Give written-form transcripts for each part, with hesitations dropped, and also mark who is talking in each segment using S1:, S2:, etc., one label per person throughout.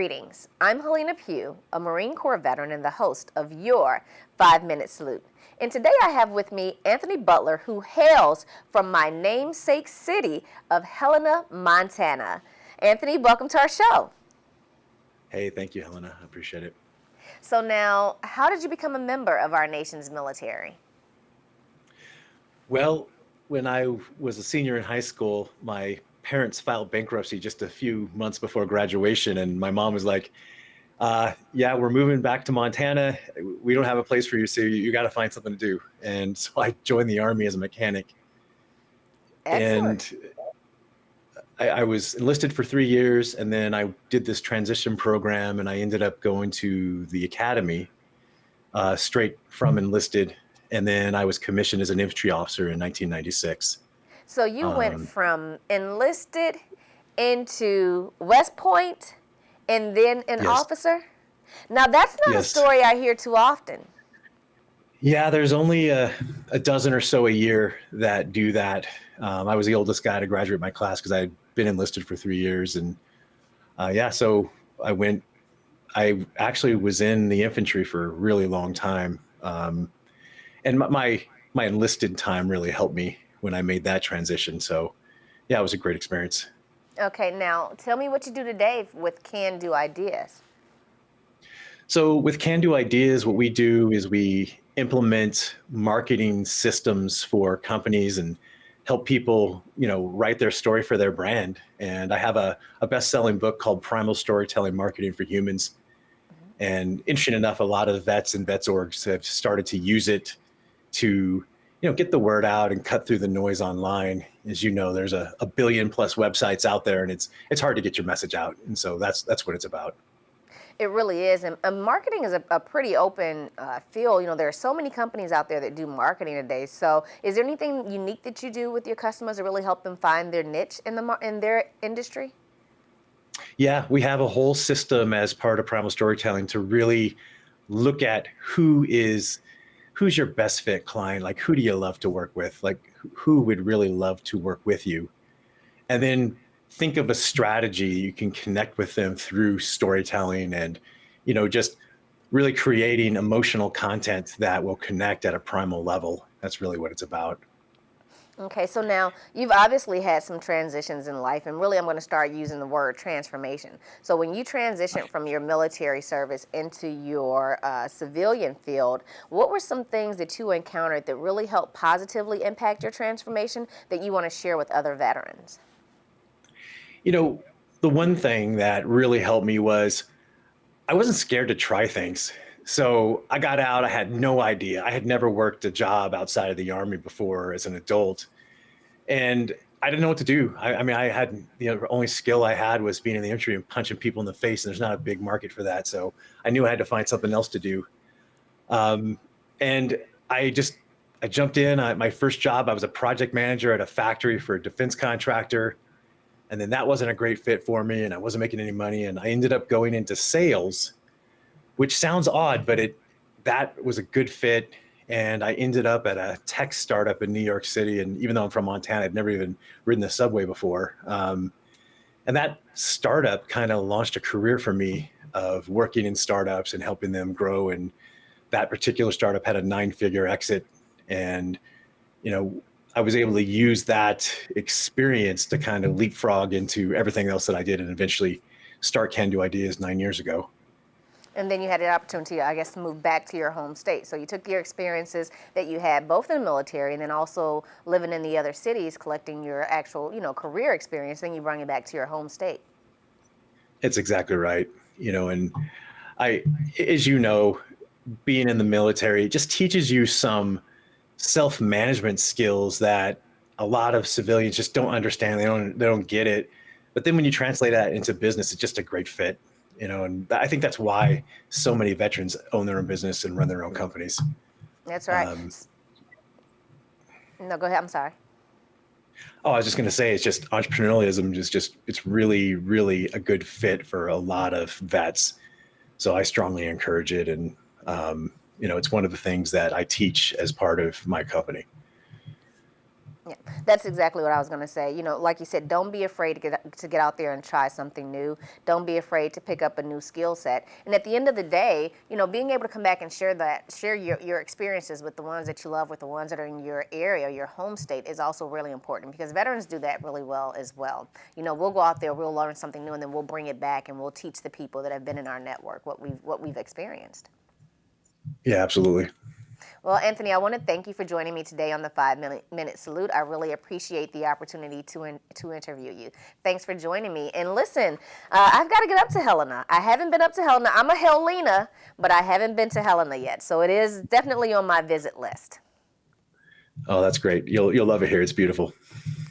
S1: Greetings. I'm Hellena Pugh, a Marine Corps veteran and the host of your 5-Minute Salute. And today I have with me Anthony Butler, who hails from my namesake city of Helena, Montana. Anthony, welcome to our show.
S2: Hey, thank you, Helena. I appreciate it.
S1: So now, how did you become a member of our nation's military?
S2: Well, when I was a senior in high school, my parents filed bankruptcy just a few months before graduation, and my mom was like, yeah, we're moving back to Montana. We don't have a place for you, so you got to find something to do. And so I joined the Army as a mechanic.
S1: Excellent.
S2: And I was enlisted for 3 years, and then I did this transition program, and I ended up going to the academy straight from enlisted. And then I was commissioned as an infantry officer in 1996.
S1: So you went from enlisted into West Point and then an officer? Now, that's not a story I hear too often.
S2: Yeah, there's only a dozen or so a year that do that. I was the oldest guy to graduate my class because I had been enlisted for 3 years. And so I actually was in the infantry for a really long time. And my enlisted time really helped me when I made that transition. So yeah, it was a great experience.
S1: Okay, now tell me what you do today with Can-Do Ideas.
S2: So with Can-Do Ideas, what we do is we implement marketing systems for companies and help people, write their story for their brand. And I have a best-selling book called Primal Storytelling, Marketing for Humans. And interesting enough, a lot of vets and vets orgs have started to use it to get the word out and cut through the noise online. As you know, there's a billion plus websites out there, and it's hard to get your message out. And so that's what it's about.
S1: It really is. And marketing is a pretty open field. There are so many companies out there that do marketing today. So is there anything unique that you do with your customers to really help them find their niche in their industry?
S2: Yeah, we have a whole system as part of Primal Storytelling to really look at who's your best fit client, like who do you love to work with, like who would really love to work with you, and then think of a strategy you can connect with them through storytelling and just really creating emotional content that will connect at a primal level. That's really what it's about.
S1: Okay, so now you've obviously had some transitions in life, and really I'm going to start using the word transformation. So when you transitioned from your military service into your civilian field, what were some things that you encountered that really helped positively impact your transformation that you want to share with other veterans?
S2: The one thing that really helped me was I wasn't scared to try things. So I got out, I had no idea. I had never worked a job outside of the Army before as an adult. And I didn't know what to do. I had, the only skill I had was being in the infantry and punching people in the face. And there's not a big market for that. So I knew I had to find something else to do. And I jumped in. My first job, I was a project manager at a factory for a defense contractor. And then that wasn't a great fit for me, and I wasn't making any money. And I ended up going into sales, which sounds odd, but that was a good fit. And I ended up at a tech startup in New York City. And even though I'm from Montana, I'd never even ridden the subway before. And that startup kind of launched a career for me of working in startups and helping them grow. And that particular startup had a 9-figure exit. And, I was able to use that experience to kind of leapfrog into everything else that I did and eventually start Can-Do Ideas 9 years ago.
S1: And then you had the opportunity, I guess, to move back to your home state. So you took your experiences that you had both in the military and then also living in the other cities, collecting your actual, career experience, then you bring it back to your home state.
S2: It's exactly right. And as you know, being in the military just teaches you some self-management skills that a lot of civilians just don't understand. They don't get it. But then when you translate that into business, it's just a great fit. And I think that's why so many veterans own their own business and run their own companies.
S1: That's right. No, go ahead. I'm sorry.
S2: Oh, I was just going to say, it's just entrepreneurialism it's really, really a good fit for a lot of vets. So I strongly encourage it. And, it's one of the things that I teach as part of my company.
S1: Yeah, that's exactly what I was going to say. You know, like you said, don't be afraid to get out there and try something new. Don't be afraid to pick up a new skill set. And at the end of the day, you know, being able to come back and share your experiences with the ones that you love, with the ones that are in your area, your home state, is also really important, because veterans do that really well as well. You know, we'll go out there, we'll learn something new, and then we'll bring it back and we'll teach the people that have been in our network what we've experienced.
S2: Yeah, absolutely.
S1: Well, Anthony, I want to thank you for joining me today on the 5-Minute Salute. I really appreciate the opportunity to interview you. Thanks for joining me. And listen, I've got to get up to Helena. I haven't been up to Helena. I'm a Hellena, but I haven't been to Helena yet. So it is definitely on my visit list.
S2: Oh, that's great. You'll love it here. It's beautiful.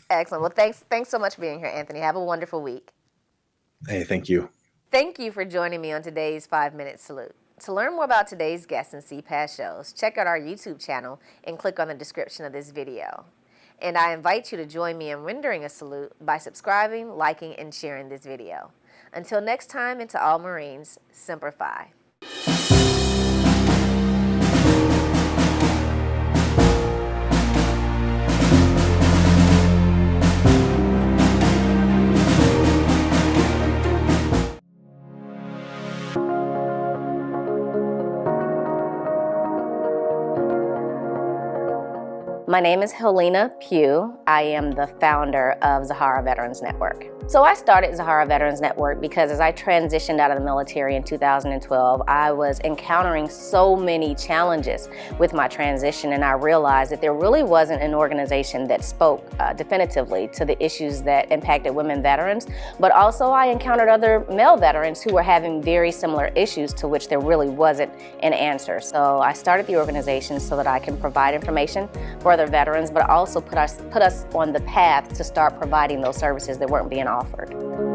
S1: Excellent. Well, thanks so much for being here, Anthony. Have a wonderful week.
S2: Hey, thank you.
S1: Thank you for joining me on today's 5-Minute Salute. To learn more about today's guests and see past shows, check out our YouTube channel and click on the description of this video. And I invite you to join me in rendering a salute by subscribing, liking, and sharing this video. Until next time, and to all Marines, Semper Fi. My name is Hellena Pugh. I am the founder of ZaharaVets Network. So I started ZaharaVets Network because as I transitioned out of the military in 2012, I was encountering so many challenges with my transition, and I realized that there really wasn't an organization that spoke definitively to the issues that impacted women veterans, but also I encountered other male veterans who were having very similar issues to which there really wasn't an answer. So I started the organization so that I can provide information for other veterans, but also put us on the path to start providing those services that weren't being offered.